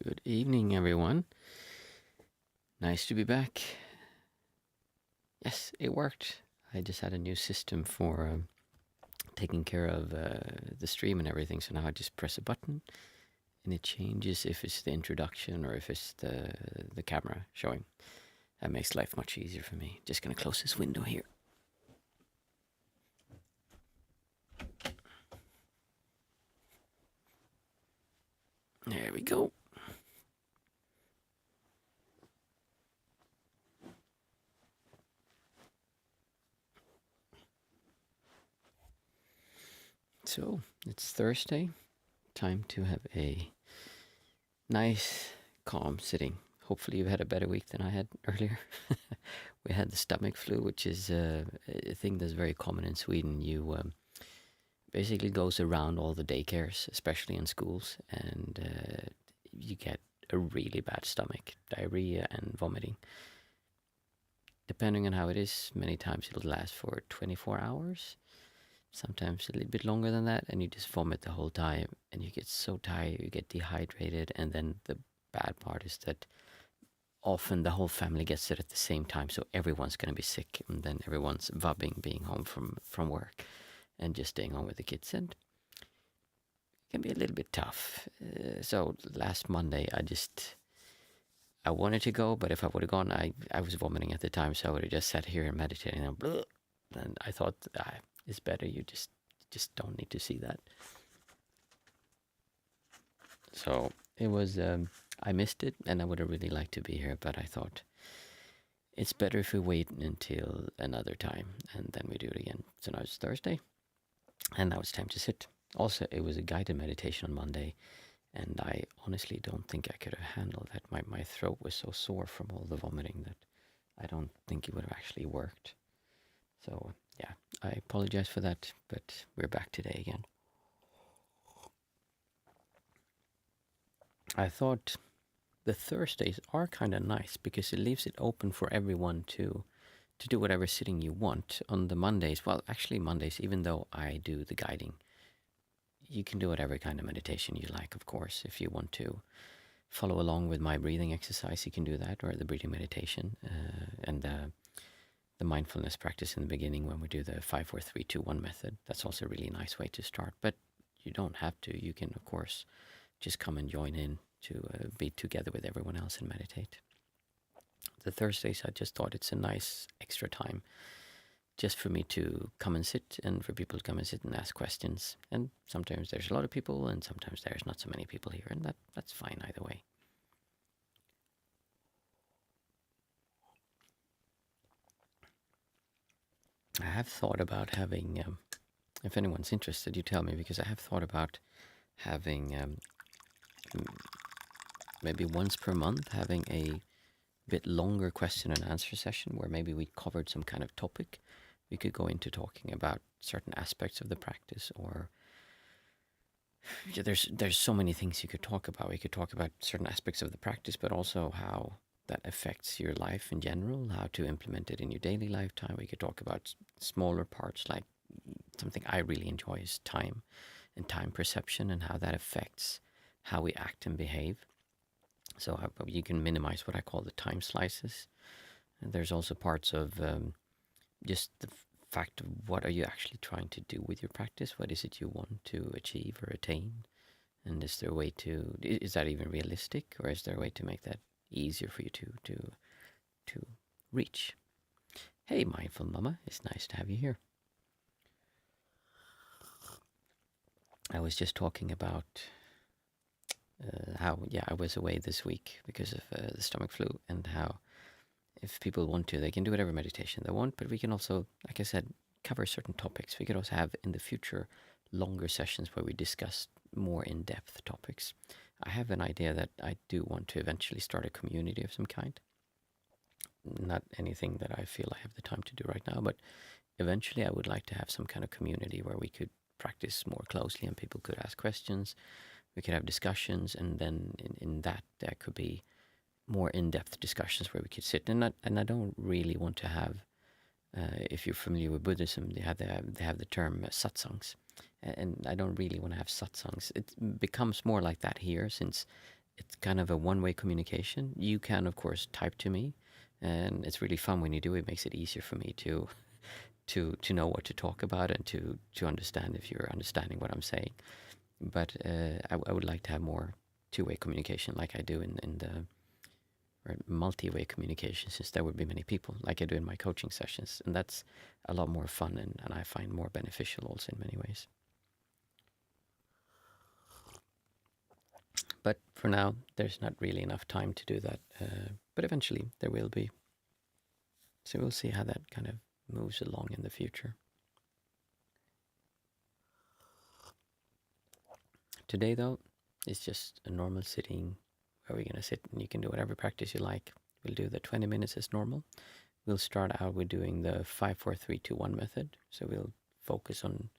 Good evening, everyone. Nice to be back. Yes, it worked. I just had a new system for taking care of the stream and everything. So now I just press a button, and it changes if it's the introduction or if it's the camera showing. That makes life much easier for me. Just gonna close this window here. There we go. So it's Thursday. Time to have a nice, calm sitting. Hopefully, you've had a better week than I had earlier. We had the stomach flu, which is a thing that's very common in Sweden. You basically goes around all the daycares, especially in schools, and you get a really bad stomach, diarrhea and vomiting. Depending on how it is, many times it'll last for 24 hours, sometimes a little bit longer than that, and you just vomit the whole time, and you get so tired, you get dehydrated, and then the bad part is that often the whole family gets it at the same time, so everyone's going to be sick, and then everyone's vubbing being home from work and just staying home with the kids, and it can be a little bit tough. So last Monday, I wanted to go, but if I would have gone, I was vomiting at the time, so I would have just sat here and meditating, and, blah, and I thought it's better you just don't need to see that. So it was I missed it, and I would have really liked to be here, but I thought it's better if we wait until another time, and then we do it again. So now it's Thursday, and now it's time to sit. Also, it was a guided meditation on Monday, and I honestly don't think I could have handled that. My throat was so sore from all the vomiting that I don't think it would have actually worked. So yeah, I apologize for that, but we're back today again. I thought the Thursdays are kind of nice because it leaves it open for everyone to do whatever sitting you want. On the Mondays, well, actually Mondays, even though I do the guiding, you can do whatever kind of meditation you like, of course. If you want to follow along with my breathing exercise, you can do that, or the breathing meditation, and the mindfulness practice in the beginning when we do the 5, 4, 3, 2, 1 method. That's also a really nice way to start, but you don't have to. You can, of course, just come and join in to be together with everyone else and meditate. The Thursdays, I just thought it's a nice extra time just for me to come and sit, and for people to come and sit and ask questions. And sometimes there's a lot of people, and sometimes there's not so many people here, and that's fine either way. I have thought about having, if anyone's interested, you tell me, because I have thought about having maybe once per month, having a bit longer question and answer session where maybe we covered some kind of topic. We could go into talking about certain aspects of the practice, or there's so many things you could talk about. We could talk about certain aspects of the practice, but also how that affects your life in general, how to implement it in your daily lifetime. We could talk about smaller parts, like something I really enjoy is time and time perception, and how that affects how we act and behave. So you can minimize what I call the time slices. And there's also parts of just the fact of what are you actually trying to do with your practice? What is it you want to achieve or attain? And is there a way to, is that even realistic, or is there a way to make that easier for you to reach? Hey, Mindful Mama, it's nice to have you here. I was just talking about how, I was away this week because of the stomach flu, and how if people want to, they can do whatever meditation they want, but we can also, like I said, cover certain topics. We could also have in the future longer sessions where we discuss more in-depth topics. I have an idea that I do want to eventually start a community of some kind. Not anything that I feel I have the time to do right now, but eventually I would like to have some kind of community where we could practice more closely and people could ask questions. We could have discussions, and then in that there could be more in-depth discussions where we could sit. And I don't really want to have, if you're familiar with Buddhism, they have the term satsangs, and I don't really want to have satsangs. It becomes more like that here, since it's kind of a one-way communication. You can, of course, type to me, and it's really fun when you do. It makes it easier for me to know what to talk about and to understand if you're understanding what I'm saying. But I would like to have more two-way communication, like I do in the or multi-way communication, since there would be many people, like I do in my coaching sessions, and that's a lot more fun and I find more beneficial also in many ways. But for now, there's not really enough time to do that. But eventually, there will be. So we'll see how that kind of moves along in the future. Today, though, it's just a normal sitting where we're going to sit and you can do whatever practice you like. We'll do the 20 minutes as normal. We'll start out with doing the 5, 4, 3, 2, 1 method. So we'll focus on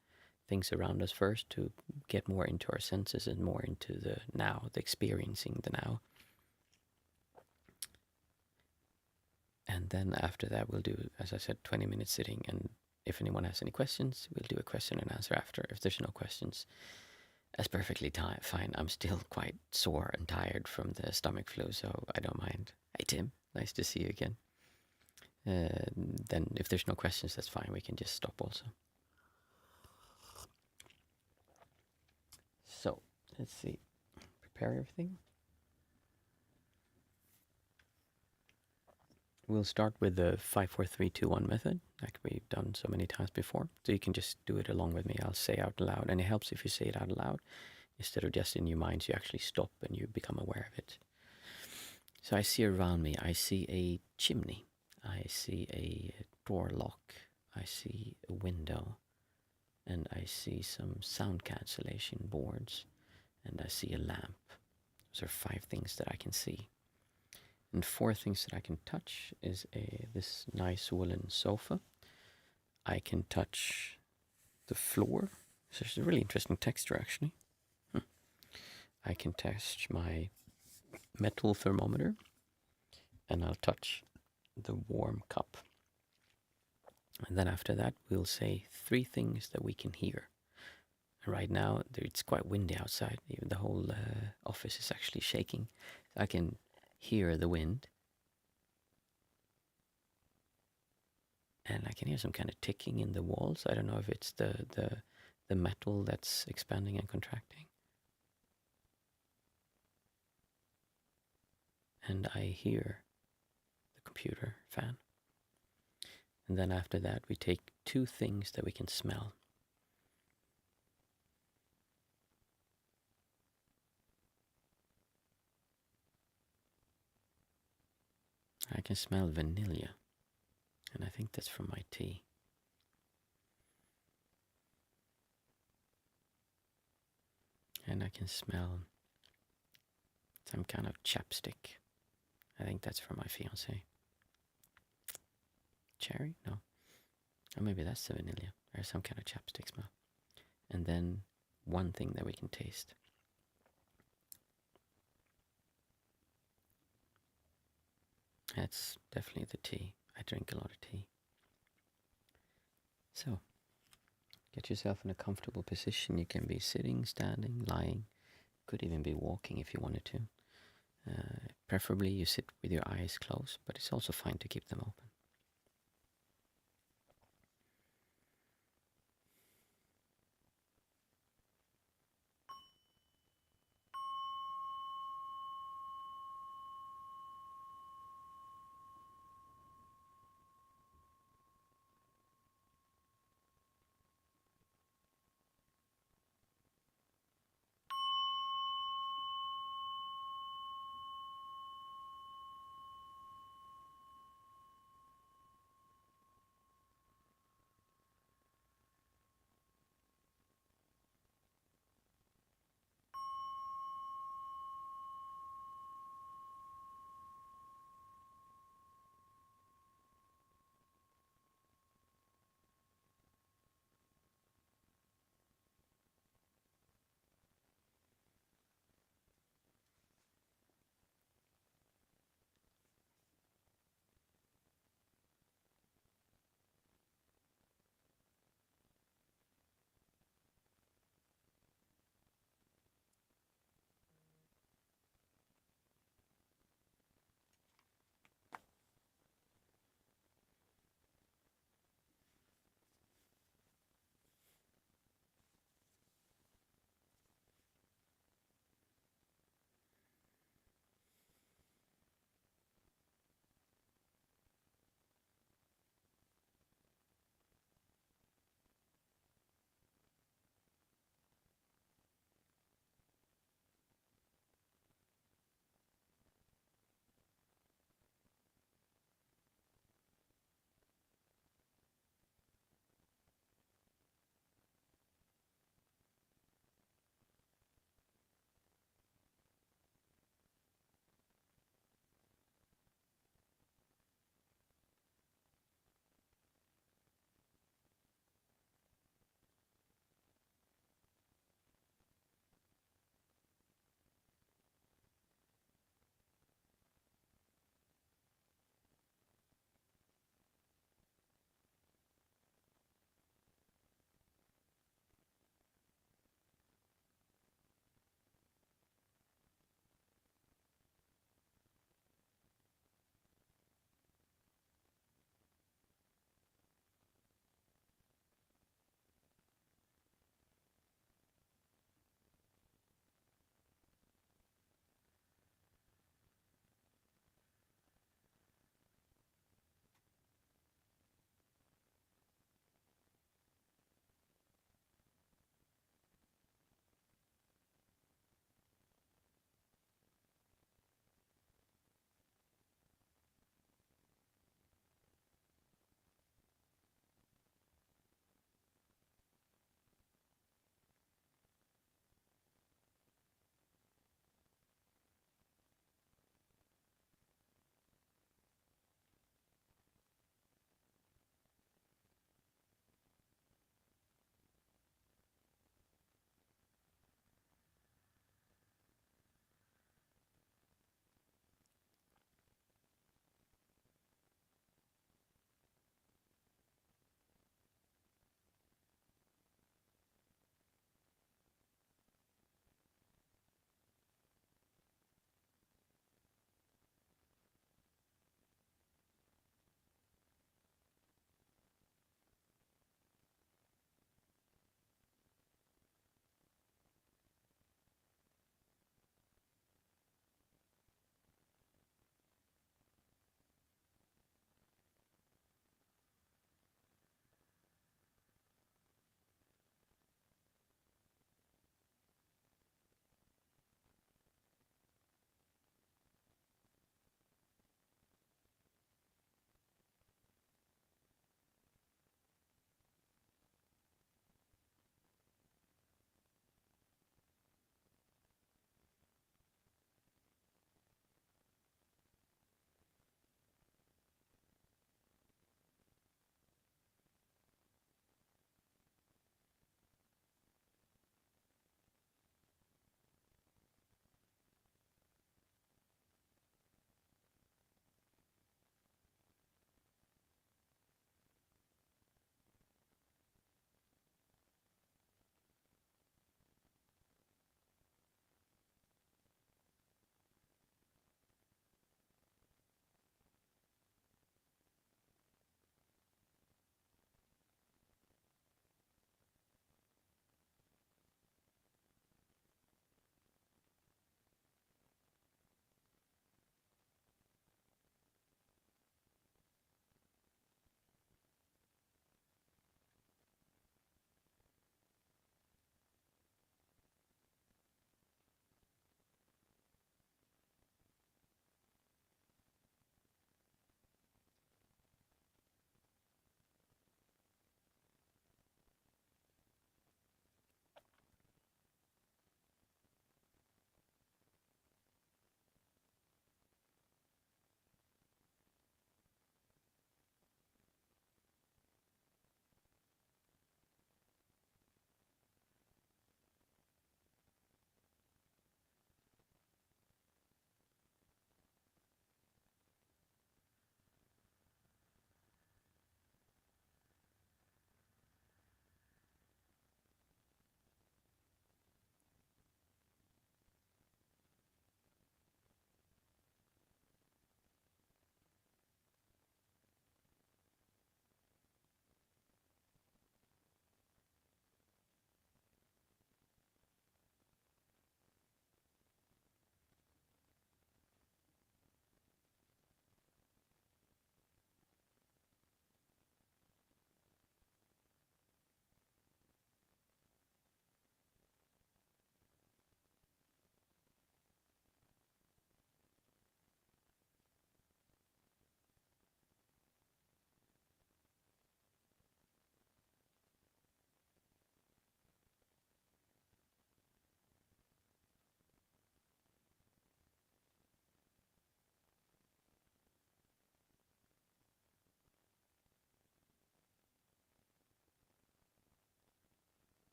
things around us first to get more into our senses and more into the now, the experiencing the now. And then after that, we'll do, as I said, 20 minutes sitting. And if anyone has any questions, we'll do a question and answer after. If there's no questions, that's perfectly fine. I'm still quite sore and tired from the stomach flu, so I don't mind. Hey, Tim, nice to see you again. Then if there's no questions, that's fine. We can just stop also. So, let's see. Prepare everything. We'll start with the 5, 4, 3, 2, 1 method, like we've done so many times before. So you can just do it along with me. I'll say out loud, and it helps if you say it out loud instead of just in your mind. So you actually stop and you become aware of it. So I see around me, I see a chimney, I see a door lock, I see a window, and I see some sound cancellation boards, and I see a lamp. Those are 5 things that I can see. And 4 things that I can touch is this nice woolen sofa. I can touch the floor. So it's a really interesting texture, actually. I can touch my metal thermometer, and I'll touch the warm cup. And then after that, we'll say 3 things that we can hear. And right now, it's quite windy outside. Even the whole office is actually shaking. I can hear the wind. And I can hear some kind of ticking in the walls. I don't know if it's the metal that's expanding and contracting. And I hear the computer fan. And then after that, we take 2 things that we can smell. I can smell vanilla, and I think that's from my tea. And I can smell some kind of chapstick. I think that's from my fiancée. Cherry? No. Or maybe that's the vanilla. Or some kind of chapstick smell. And then 1 thing that we can taste. That's definitely the tea. I drink a lot of tea. So, get yourself in a comfortable position. You can be sitting, standing, lying. Could even be walking if you wanted to. Preferably you sit with your eyes closed, but it's also fine to keep them open.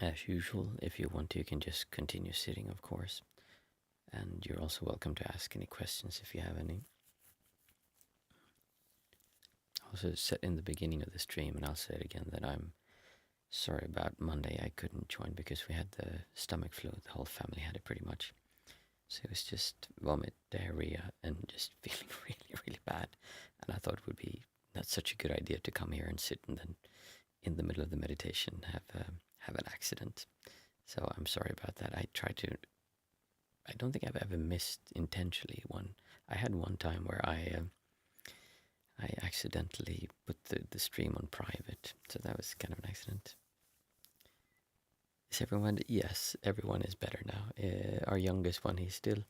As usual, if you want to, you can just continue sitting, of course. And you're also welcome to ask any questions if you have any. I also said in the beginning of the stream, and I'll say it again, that I'm sorry about Monday. I couldn't join because we had the stomach flu. The whole family had it pretty much. So it was just vomit, diarrhea, and just feeling really, really bad. And I thought it would be not such a good idea to come here and sit and then in the middle of the meditation have an accident. So I'm sorry about that. I don't think I've ever missed intentionally one. I had one time where I accidentally put the stream on private, so that was kind of an accident. Is everyone? Yes, everyone is better now. Our youngest one, he's still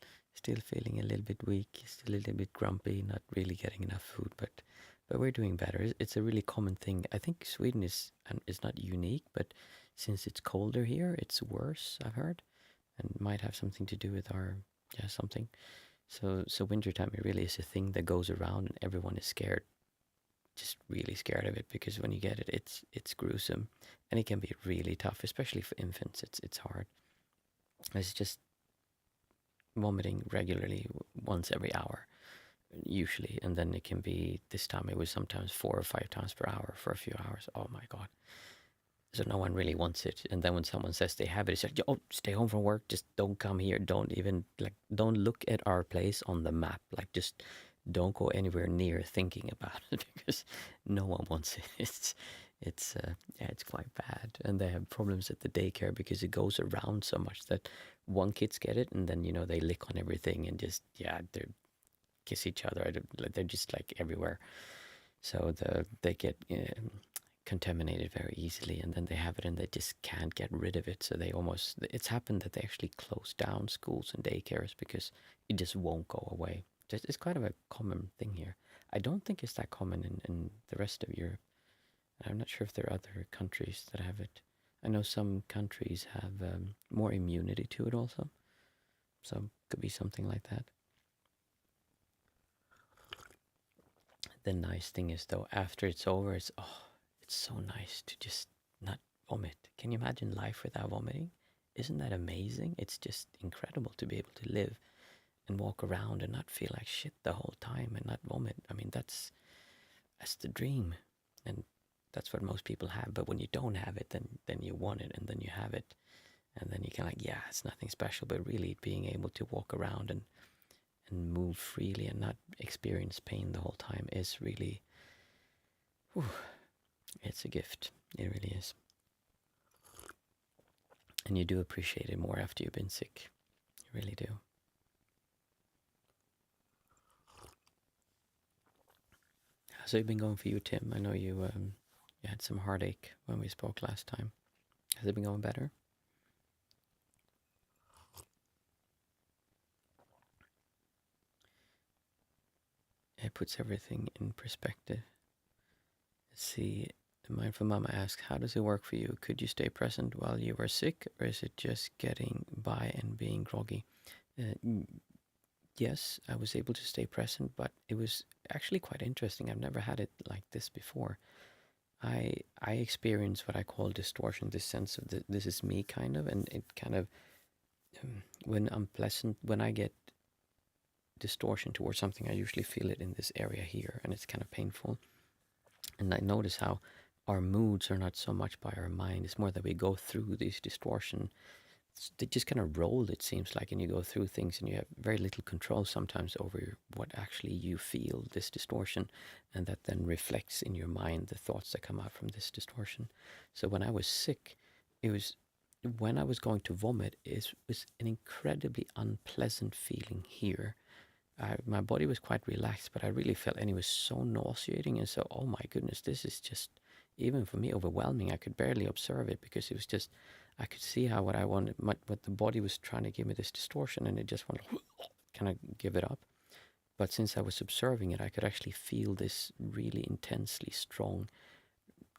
feeling a little bit weak. He's still a little bit grumpy, not really getting enough food, but we're doing better. It's a really common thing. I think Sweden is not unique, but since it's colder here, it's worse, I've heard, and might have something to do with our something. So wintertime, it really is a thing that goes around, and everyone is scared, just really scared of it, because when you get it, it's gruesome, and it can be really tough, especially for infants. It's hard. It's just vomiting regularly once every hour, usually, and then it can be, this time it was sometimes 4 or 5 times per hour for a few hours. Oh my god. So no one really wants it. And then when someone says they have it, it's like, oh, stay home from work, just don't come here, don't look at our place on the map, like, just don't go anywhere near thinking about it, because no one wants it. It's quite bad, and they have problems at the daycare because it goes around so much that one kids get it, and then they lick on everything and just they kiss each other. They're just like everywhere, so they get contaminated very easily, and then they have it and they just can't get rid of it. So it's happened that they actually close down schools and daycares because it just won't go away. It's kind of a common thing here. I don't think it's that common in the rest of Europe. I'm not sure if there are other countries that have it. I know some countries have more immunity to it also, so it could be something like that. The nice thing is, though, after it's over, it's so nice to just not vomit. Can you imagine life without vomiting? Isn't that amazing? It's just incredible to be able to live and walk around and not feel like shit the whole time and not vomit. I mean, that's the dream, and that's what most people have. But when you don't have it, then you want it, and then you have it, and then you can, like, it's nothing special. But really, being able to walk around and move freely and not experience pain the whole time is really, it's a gift. It really is. And you do appreciate it more after you've been sick. You really do. How's it been going for you, Tim? I know you had some heartache when we spoke last time. Has it been going better? It puts everything in perspective. Let's see. The Mindful Mama asks, how does it work for you? Could you stay present while you were sick, or is it just getting by and being groggy? Yes, I was able to stay present, but it was actually quite interesting. I've never had it like this before. I experience what I call distortion, this sense of this is me, kind of, and it kind of, when I get distortion towards something, I usually feel it in this area here, and it's kind of painful. And I notice how our moods are not so much by our mind. It's more that we go through these distortion. They just kind of roll, it seems like, and you go through things, and you have very little control sometimes over what actually you feel, this distortion, and that then reflects in your mind the thoughts that come out from this distortion. So when I was sick, when I was going to vomit, it was an incredibly unpleasant feeling here. My body was quite relaxed, but I really felt, and it was so nauseating, and so, oh my goodness, this is just, even for me, overwhelming. I could barely observe it because it was just, I could see how what I wanted, what the body was trying to give me, this distortion, and it just wanted to kind of give it up. But since I was observing it, I could actually feel this really intensely strong,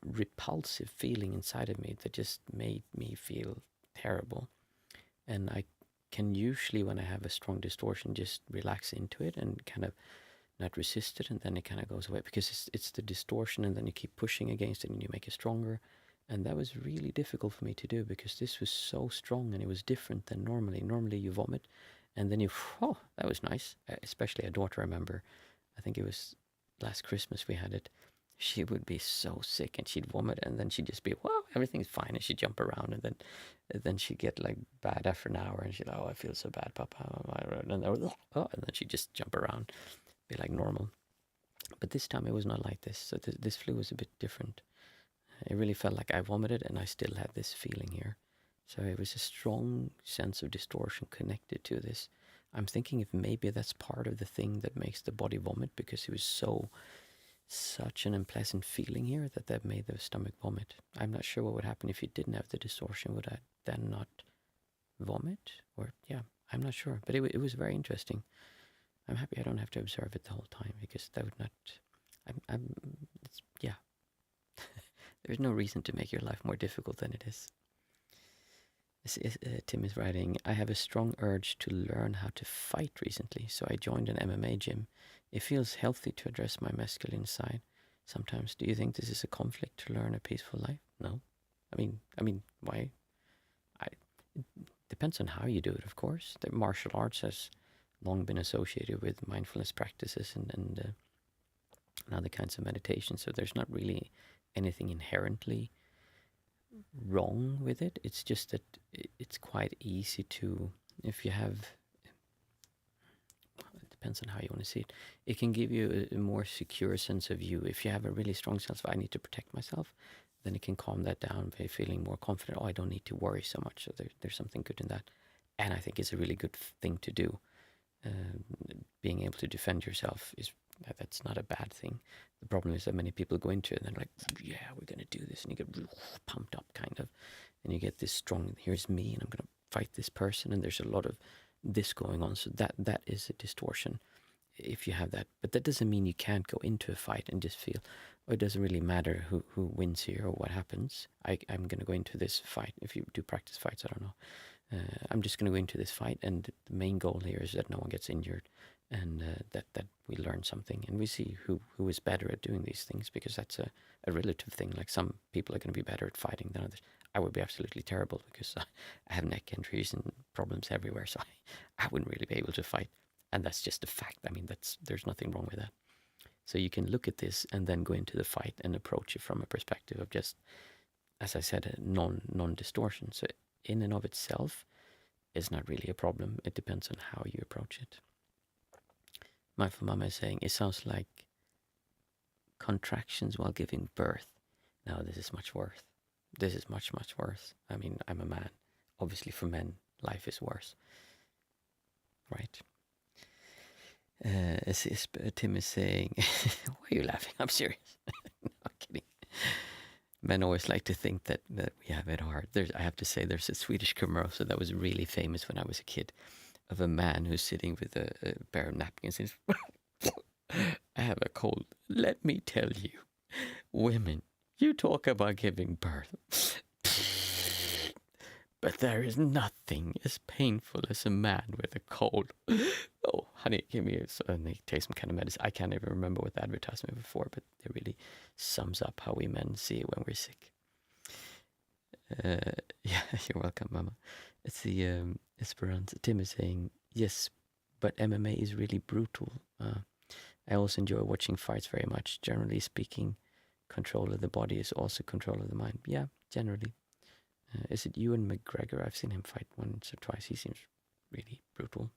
repulsive feeling inside of me that just made me feel terrible. And I can usually, when I have a strong distortion, just relax into it and kind of not resist it, and then it kind of goes away, because it's the distortion, and then you keep pushing against it and you make it stronger, And that was really difficult for me to do because this was so strong and it was different than normally. Normally you vomit and then you, oh, that was nice. Especially a daughter, I remember, I think it was last Christmas we had it. She would be so sick and she'd vomit and then she'd just be, wow, everything's fine. And she'd jump around and then she'd get like bad after an hour and she'd, oh, I feel so bad, Papa. And then she'd just jump around, be like normal. But this time it was not like this. So this flu was a bit different. It really felt like I vomited and I still had this feeling here. So it was a strong sense of distortion connected to this. I'm thinking if maybe that's part of the thing that makes the body vomit, because it was such an unpleasant feeling here that made the stomach vomit. I'm not sure what would happen if you didn't have the distortion. Would I then not vomit? Or, yeah, I'm not sure. But it was very interesting. I'm happy I don't have to observe it the whole time, because that would not, yeah. There's no reason to make your life more difficult than it is. Tim is writing, I have a strong urge to learn how to fight recently, so I joined an MMA gym. It feels healthy to address my masculine side. Sometimes, do you think this is a conflict to learn a peaceful life? No. I mean, why? It depends on how you do it, of course. The martial arts has long been associated with mindfulness practices and other kinds of meditation, so there's not really anything inherently wrong with it. It's just that it's quite easy to, if you have, it depends on how you want to see it. It can give you a more secure sense of you. If you have a really strong sense of I need to protect myself, then it can calm that down by feeling more confident. Oh, I don't need to worry so much. So there's something good in that. And I think it's a really good thing to do. Being able to defend yourself that's not a bad thing. The problem is that many people go into it and they're like, yeah, we're going to do this. And you get pumped up kind of. And you get this strong, here's me and I'm going to fight this person. And there's a lot of this going on. So that is a distortion if you have that. But that doesn't mean you can't go into a fight and just feel, oh, it doesn't really matter who wins here or what happens. I'm going to go into this fight. If you do practice fights, I don't know. I'm just going to go into this fight, and the main goal here is that no one gets injured, and that we learn something, and we see who is better at doing these things, because that's a relative thing. Like some people are going to be better at fighting than others. I would be absolutely terrible because I have neck injuries and problems everywhere, so I wouldn't really be able to fight, and that's just a fact. I mean, there's nothing wrong with that. So you can look at this and then go into the fight and approach it from a perspective of just, as I said, a non-distortion. So in and of itself is not really a problem. It depends on how you approach it. Mindful Mama is saying, it sounds like contractions while giving birth. No, this is much worse. This is much, much worse. I mean, I'm a man. Obviously for men, life is worse. Right? Tim is saying, why are you laughing? I'm serious. No, I'm kidding. Men always like to think that we have it hard. I have to say, there's a Swedish commercial that was really famous when I was a kid, of a man who's sitting with a pair of napkins and says, I have a cold. Let me tell you, women, you talk about giving birth, but there is nothing as painful as a man with a cold. Oh, honey, give me and they take some kind of medicine. I can't even remember what the advertisement was for, but it really sums up how we men see it when we're sick. Yeah, you're welcome, Mama. It's the Esperanza. Tim is saying, yes, but MMA is really brutal. I also enjoy watching fights very much. Generally speaking, control of the body is also control of the mind. Yeah, generally. Is it Ewan McGregor? I've seen him fight once or twice. He seems really brutal.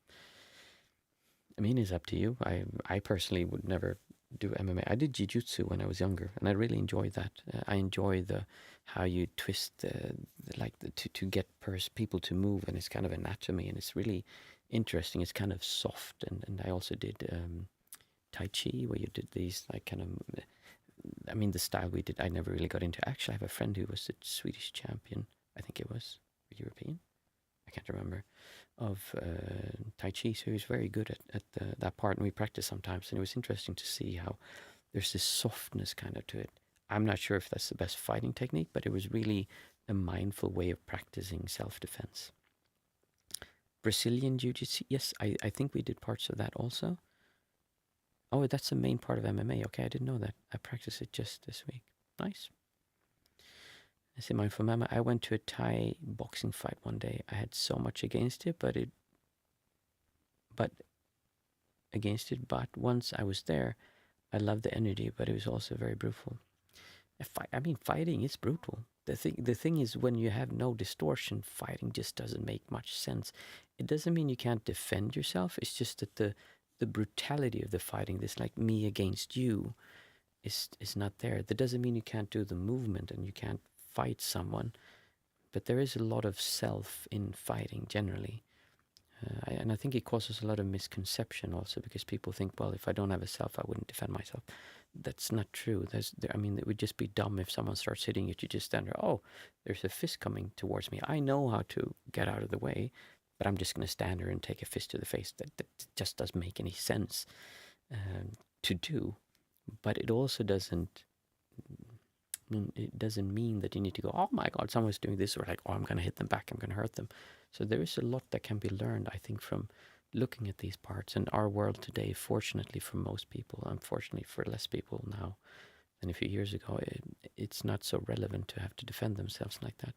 I mean, it's up to you. I personally would never do MMA. I did jiu-jitsu when I was younger, and I really enjoyed that. I enjoy how you twist to get people to move, and it's kind of anatomy, and it's really interesting. It's kind of soft, and I also did Tai Chi, where you did these like kind of. I mean, the style we did, I never really got into. Actually, I have a friend who was a Swedish champion. I think it was European. I can't remember, of Tai Chi, so he was very good at that part, and we practiced sometimes, and it was interesting to see how there's this softness kind of to it. I'm not sure if that's the best fighting technique, but it was really a mindful way of practicing self-defense. Brazilian Jiu-Jitsu, yes, I think we did parts of that also. Oh, that's the main part of MMA. Okay, I didn't know that. I practiced it just this week. Nice. I say mindful mama. I went to a Thai boxing fight one day. I had so much against it, but but once I was there, I loved the energy, but it was also very brutal. I mean, fighting is brutal. The thing is, when you have no distortion, fighting just doesn't make much sense. It doesn't mean you can't defend yourself. It's just that the brutality of the fighting, this like me against you, is not there. That doesn't mean you can't do the movement and you can't fight someone. But there is a lot of self in fighting generally. And I think it causes a lot of misconception also, because people think, well, if I don't have a self, I wouldn't defend myself. That's not true. I mean, it would just be dumb if someone starts hitting you to just stand there. Oh, there's a fist coming towards me. I know how to get out of the way, but I'm just going to stand there and take a fist to the face. That just doesn't make any sense to do. But it also doesn't. It doesn't mean that you need to go, oh my God, someone's doing this, or like, oh, I'm going to hit them back, I'm going to hurt them. So there is a lot that can be learned, I think, from looking at these parts. And our world today, fortunately for most people, unfortunately for less people now than a few years ago, it's not so relevant to have to defend themselves like that.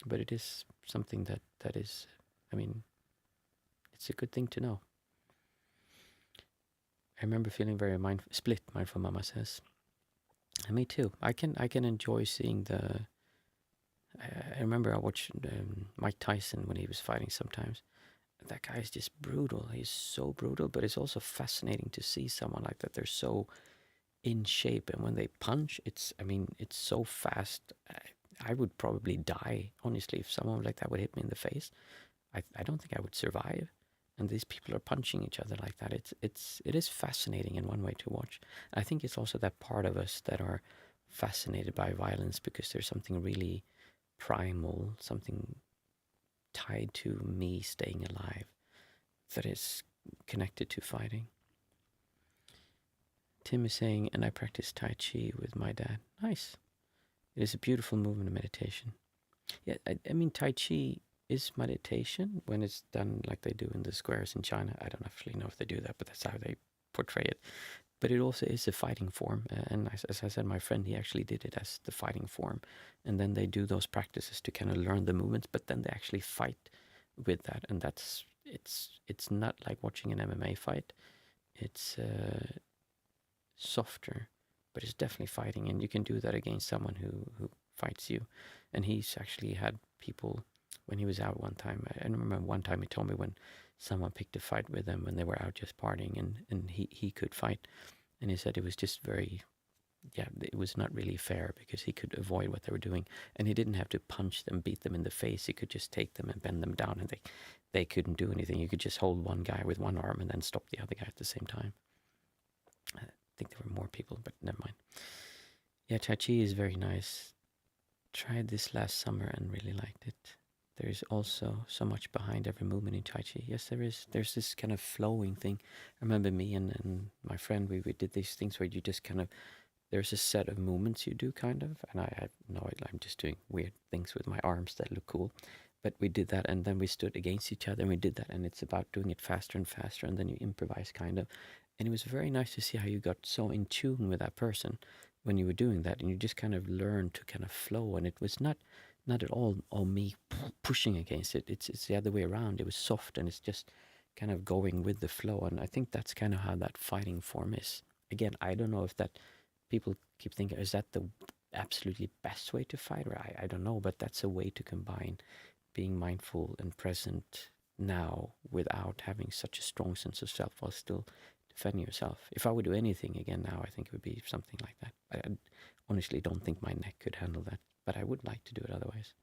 But it is something that is, I mean, it's a good thing to know. I remember feeling very split, mindful mama says. And me too. I can enjoy seeing the. I remember I watched Mike Tyson when he was fighting sometimes. That guy is just brutal. He's so brutal, but it's also fascinating to see someone like that. They're so in shape, and when they punch, it's so fast. I would probably die, honestly, if someone like that would hit me in the face. I don't think I would survive. And these people are punching each other like that. It is fascinating in one way to watch. I think it's also that part of us that are fascinated by violence, because there's something really primal, something tied to me staying alive that is connected to fighting. Tim is saying, and I practice Tai Chi with my dad. Nice. It is a beautiful movement of meditation. Yeah, I mean, Tai Chi is meditation when it's done like they do in the squares in China. I don't actually know if they do that, but that's how they portray it. But it also is a fighting form. And as I said, my friend, he actually did it as the fighting form. And then they do those practices to kind of learn the movements, but then they actually fight with that. And it's not like watching an MMA fight. It's softer, but it's definitely fighting. And you can do that against someone who fights you. And he's actually had people, when he was out one time, I remember one time he told me when someone picked a fight with him when they were out just partying, and he could fight. And he said it was just very, yeah, it was not really fair, because he could avoid what they were doing. And he didn't have to punch them, beat them in the face. He could just take them and bend them down, and they couldn't do anything. You could just hold one guy with one arm and then stop the other guy at the same time. I think there were more people, but never mind. Yeah, Tai Chi is very nice. Tried this last summer and really liked it. There is also so much behind every movement in Tai Chi. Yes, there is. There's this kind of flowing thing. I remember me and my friend, we did these things where you just kind of, there's a set of movements you do kind of, and I know I'm just doing weird things with my arms that look cool. But we did that, and then we stood against each other and we did that, and it's about doing it faster and faster, and then you improvise kind of. And it was very nice to see how you got so in tune with that person when you were doing that, and you just kind of learned to kind of flow. And it was not at all me pushing against it. It's the other way around. It was soft, and it's just kind of going with the flow. And I think that's kind of how that fighting form is. Again, I don't know if that people keep thinking, is that the absolutely best way to fight? Or I don't know, but that's a way to combine being mindful and present now without having such a strong sense of self while still defending yourself. If I would do anything again now, I think it would be something like that. I honestly don't think my neck could handle that, but I would like to do it otherwise.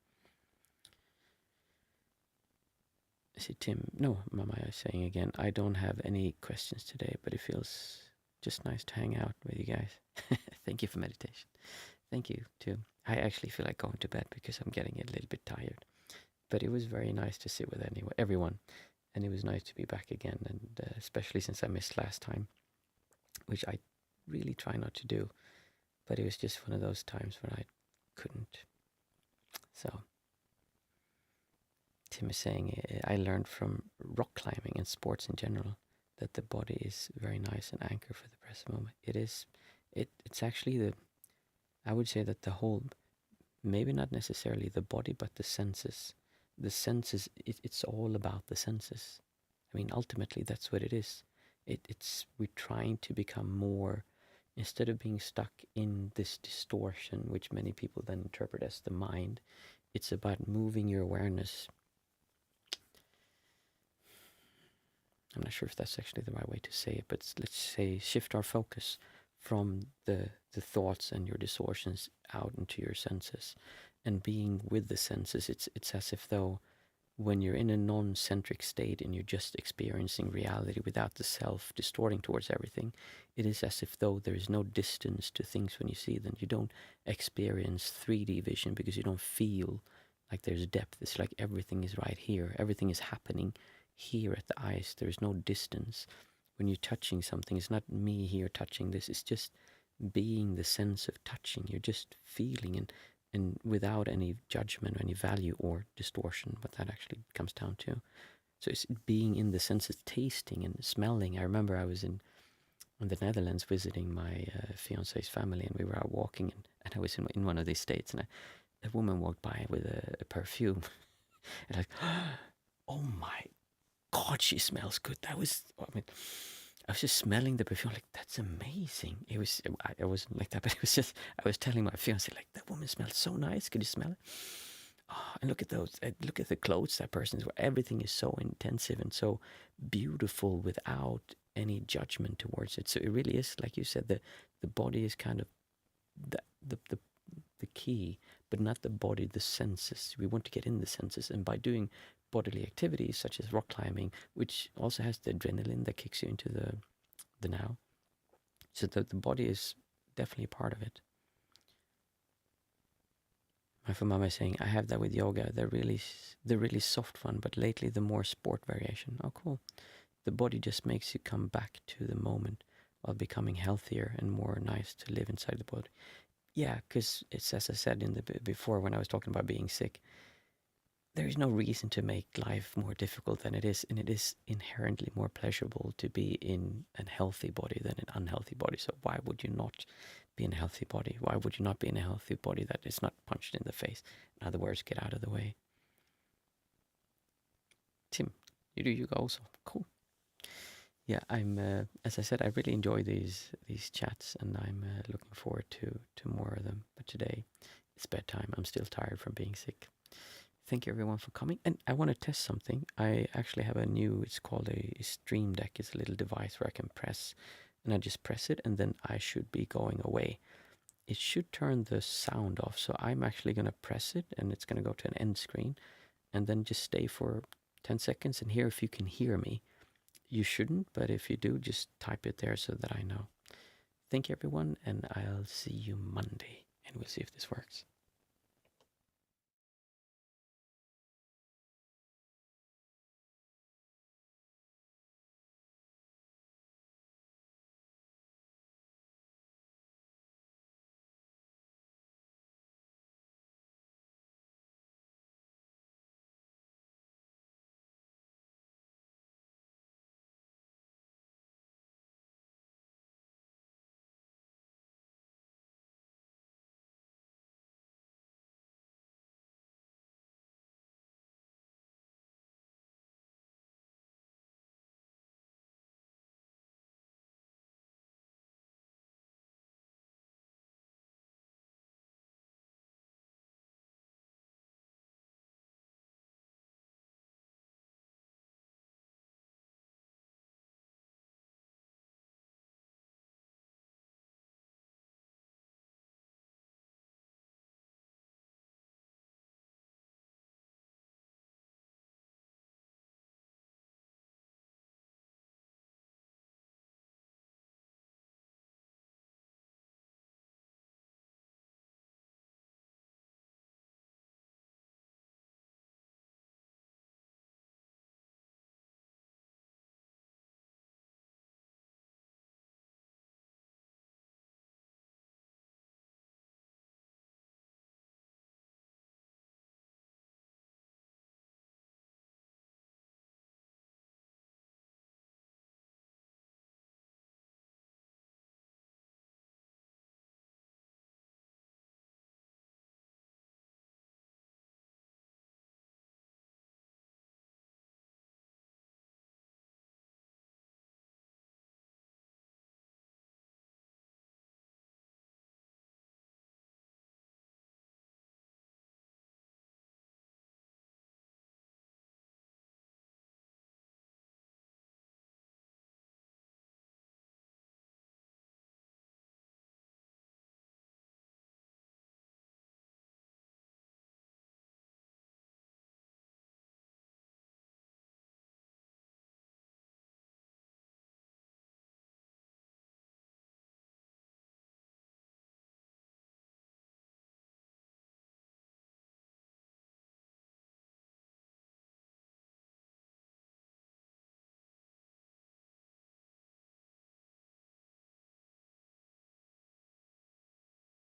I see Tim. No, Mama is saying again, I don't have any questions today, but it feels just nice to hang out with you guys. Thank you for meditation. Thank you, too. I actually feel like going to bed because I'm getting a little bit tired. But it was very nice to sit with everyone. And it was nice to be back again, and especially since I missed last time, which I really try not to do. But it was just one of those times when I couldn't. So, Tim is saying, I learned from rock climbing and sports in general that the body is very nice and anchor for the present moment. It is. It's actually I would say that the whole maybe not necessarily the body, but the senses. The senses, it's all about the senses. I mean, ultimately, that's what it is. We're trying to become more, instead of being stuck in this distortion, which many people then interpret as the mind. It's about moving your awareness. I'm not sure if that's actually the right way to say it, but let's say shift our focus from the thoughts and your distortions out into your senses, and being with the senses. It's as if though when you're in a non-centric state and you're just experiencing reality without the self distorting towards everything, it is as if though there is no distance to things when you see them. You don't experience 3D vision because you don't feel like there's depth. It's like everything is right here. Everything is happening here at the eyes. There is no distance. When you're touching something, it's not me here touching this. It's just being the sense of touching. You're just feeling, and without any judgment or any value or distortion, what that actually comes down to. So it's being in the senses, tasting and smelling. I remember I was in the Netherlands visiting my fiance's family, and we were out walking, and I was in one of these states, and a woman walked by with a perfume, and like, oh my God, she smells good. That was, I mean, I was just smelling the perfume, like, that's amazing. I wasn't like that, but it was just, I was telling my fiance, like, that woman smells so nice. Could you smell it? Oh, and look at those, look at the clothes that person's wearing. Everything is so intensive and so beautiful without any judgment towards it. So it really is, like you said, the body is kind of the, the, the, the key, but not the body, the senses. We want to get in the senses, and by doing bodily activities such as rock climbing, which also has the adrenaline that kicks you into the now. So the body is definitely part of it. My mama is saying, I have that with yoga. The really soft one, but lately the more sport variation. Oh, cool. The body just makes you come back to the moment of becoming healthier and more nice to live inside the body. Yeah, because it's, as I said in the before when I was talking about being sick, there is no reason to make life more difficult than it is, and it is inherently more pleasurable to be in a healthy body than an unhealthy body. So why would you not be in a healthy body? Why would you not be in a healthy body that is not punched in the face? In other words, get out of the way. Tim, you do yoga also. Cool. Yeah, I'm. As I said, I really enjoy these chats, and I'm looking forward to more of them. But today, it's bedtime. I'm still tired from being sick. Thank you everyone for coming. And I want to test something. I actually have a new, it's called a stream deck. It's a little device where I can press, and I just press it, and then I should be going away. It should turn the sound off. So I'm actually going to press it, and it's going to go to an end screen, and then just stay for 10 seconds and hear if you can hear me. You shouldn't, but if you do, just type it there so that I know. Thank you everyone, and I'll see you Monday, and we'll see if this works.